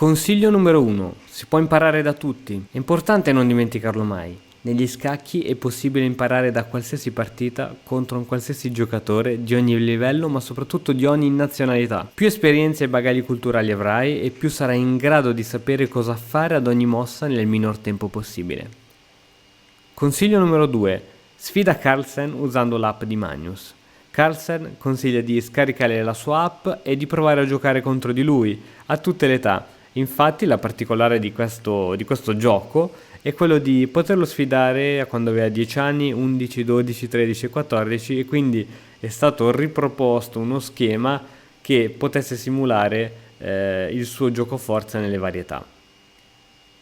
Consiglio numero 1. Si può imparare da tutti. È importante non dimenticarlo mai. Negli scacchi è possibile imparare da qualsiasi partita contro un qualsiasi giocatore di ogni livello, ma soprattutto di ogni nazionalità. Più esperienze e bagagli culturali avrai e più sarai in grado di sapere cosa fare ad ogni mossa nel minor tempo possibile. Consiglio numero 2. Sfida Carlsen usando l'app di Magnus. Carlsen consiglia di scaricare la sua app e di provare a giocare contro di lui a tutte le età. Infatti la particolare di questo gioco è quello di poterlo sfidare a quando aveva 10 anni, 11, 12, 13 e 14, e quindi è stato riproposto uno schema che potesse simulare il suo gioco forza nelle varietà.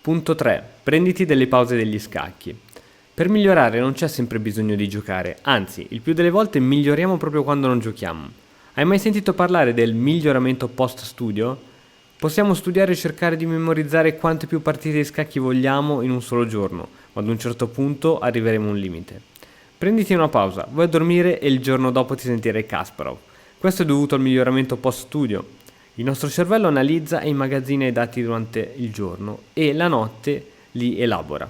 Punto 3. Prenditi delle pause degli scacchi. Per migliorare non c'è sempre bisogno di giocare, anzi, il più delle volte miglioriamo proprio quando non giochiamo. Hai mai sentito parlare del miglioramento post-studio? Possiamo studiare e cercare di memorizzare quante più partite di scacchi vogliamo in un solo giorno, ma ad un certo punto arriveremo a un limite. Prenditi una pausa, vai a dormire e il giorno dopo ti sentirai Kasparov. Questo è dovuto al miglioramento post-studio. Il nostro cervello analizza e immagazzina i dati durante il giorno e la notte li elabora.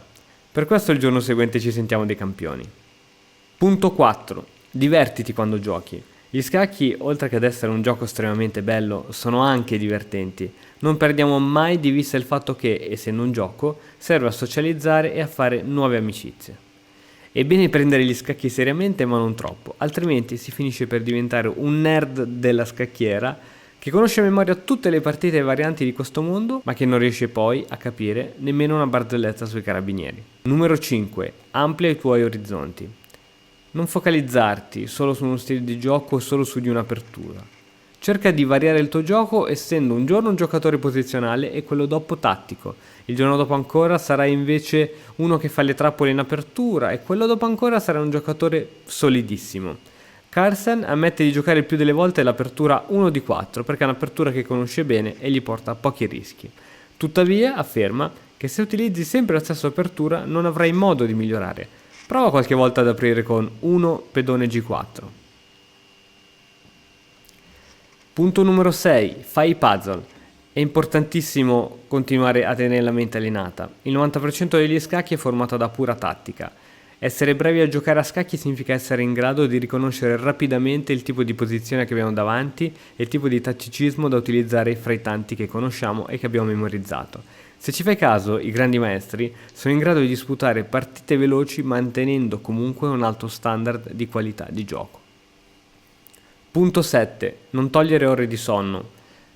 Per questo il giorno seguente ci sentiamo dei campioni. Punto 4. Divertiti quando giochi. Gli scacchi, oltre che ad essere un gioco estremamente bello, sono anche divertenti. Non perdiamo mai di vista il fatto che, essendo un gioco, serve a socializzare e a fare nuove amicizie. È bene prendere gli scacchi seriamente, ma non troppo, altrimenti si finisce per diventare un nerd della scacchiera che conosce a memoria tutte le partite e varianti di questo mondo, ma che non riesce poi a capire nemmeno una barzelletta sui carabinieri. Numero 5. Amplia i tuoi orizzonti. Non focalizzarti solo su uno stile di gioco o solo su di un'apertura. Cerca di variare il tuo gioco essendo un giorno un giocatore posizionale e quello dopo tattico. Il giorno dopo ancora sarai invece uno che fa le trappole in apertura e quello dopo ancora sarai un giocatore solidissimo. Carlsen ammette di giocare il più delle volte l'apertura 1 di 4 perché è un'apertura che conosce bene e gli porta pochi rischi. Tuttavia afferma che se utilizzi sempre la stessa apertura non avrai modo di migliorare. Prova qualche volta ad aprire con 1 pedone G4. Punto numero 6. Fai i puzzle. È importantissimo continuare a tenere la mente allenata. Il 90% degli scacchi è formato da pura tattica. Essere bravi a giocare a scacchi significa essere in grado di riconoscere rapidamente il tipo di posizione che abbiamo davanti e il tipo di tatticismo da utilizzare fra i tanti che conosciamo e che abbiamo memorizzato. Se ci fai caso, i grandi maestri sono in grado di disputare partite veloci mantenendo comunque un alto standard di qualità di gioco. Punto 7. Non togliere ore di sonno.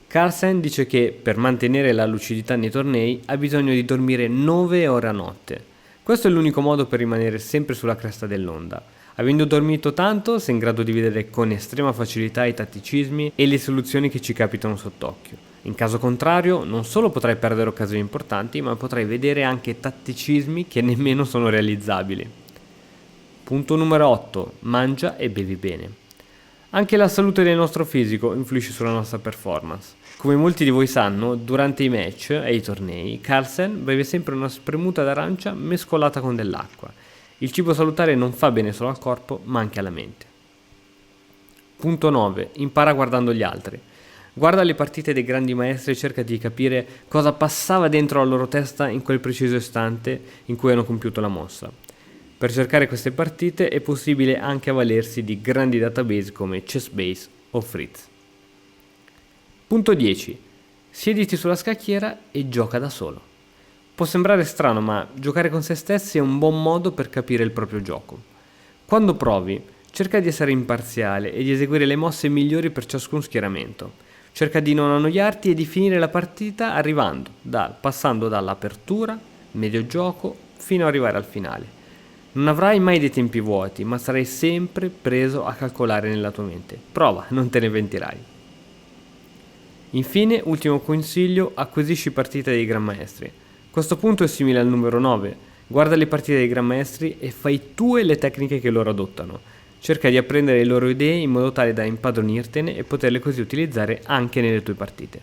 Carlsen dice che per mantenere la lucidità nei tornei ha bisogno di dormire 9 ore a notte. Questo è l'unico modo per rimanere sempre sulla cresta dell'onda. Avendo dormito tanto, sei in grado di vedere con estrema facilità i tatticismi e le soluzioni che ci capitano sott'occhio. In caso contrario, non solo potrai perdere occasioni importanti, ma potrai vedere anche tatticismi che nemmeno sono realizzabili. Punto numero 8. Mangia e bevi bene. Anche la salute del nostro fisico influisce sulla nostra performance. Come molti di voi sanno, durante i match e i tornei, Carlsen beve sempre una spremuta d'arancia mescolata con dell'acqua. Il cibo salutare non fa bene solo al corpo, ma anche alla mente. Punto 9. Impara guardando gli altri. Guarda le partite dei grandi maestri e cerca di capire cosa passava dentro la loro testa in quel preciso istante in cui hanno compiuto la mossa. Per cercare queste partite è possibile anche avvalersi di grandi database come Chessbase o Fritz. Punto 10. Siediti sulla scacchiera e gioca da solo. Può sembrare strano, ma giocare con se stessi è un buon modo per capire il proprio gioco. Quando provi, cerca di essere imparziale e di eseguire le mosse migliori per ciascun schieramento. Cerca di non annoiarti e di finire la partita passando dall'apertura, medio gioco, fino ad arrivare al finale. Non avrai mai dei tempi vuoti, ma sarai sempre preso a calcolare nella tua mente. Prova, non te ne pentirai. Infine, ultimo consiglio, acquisisci partite dei Gran Maestri. Questo punto è simile al numero 9. Guarda le partite dei Gran Maestri e fai tue le tecniche che loro adottano. Cerca di apprendere le loro idee in modo tale da impadronirtene e poterle così utilizzare anche nelle tue partite.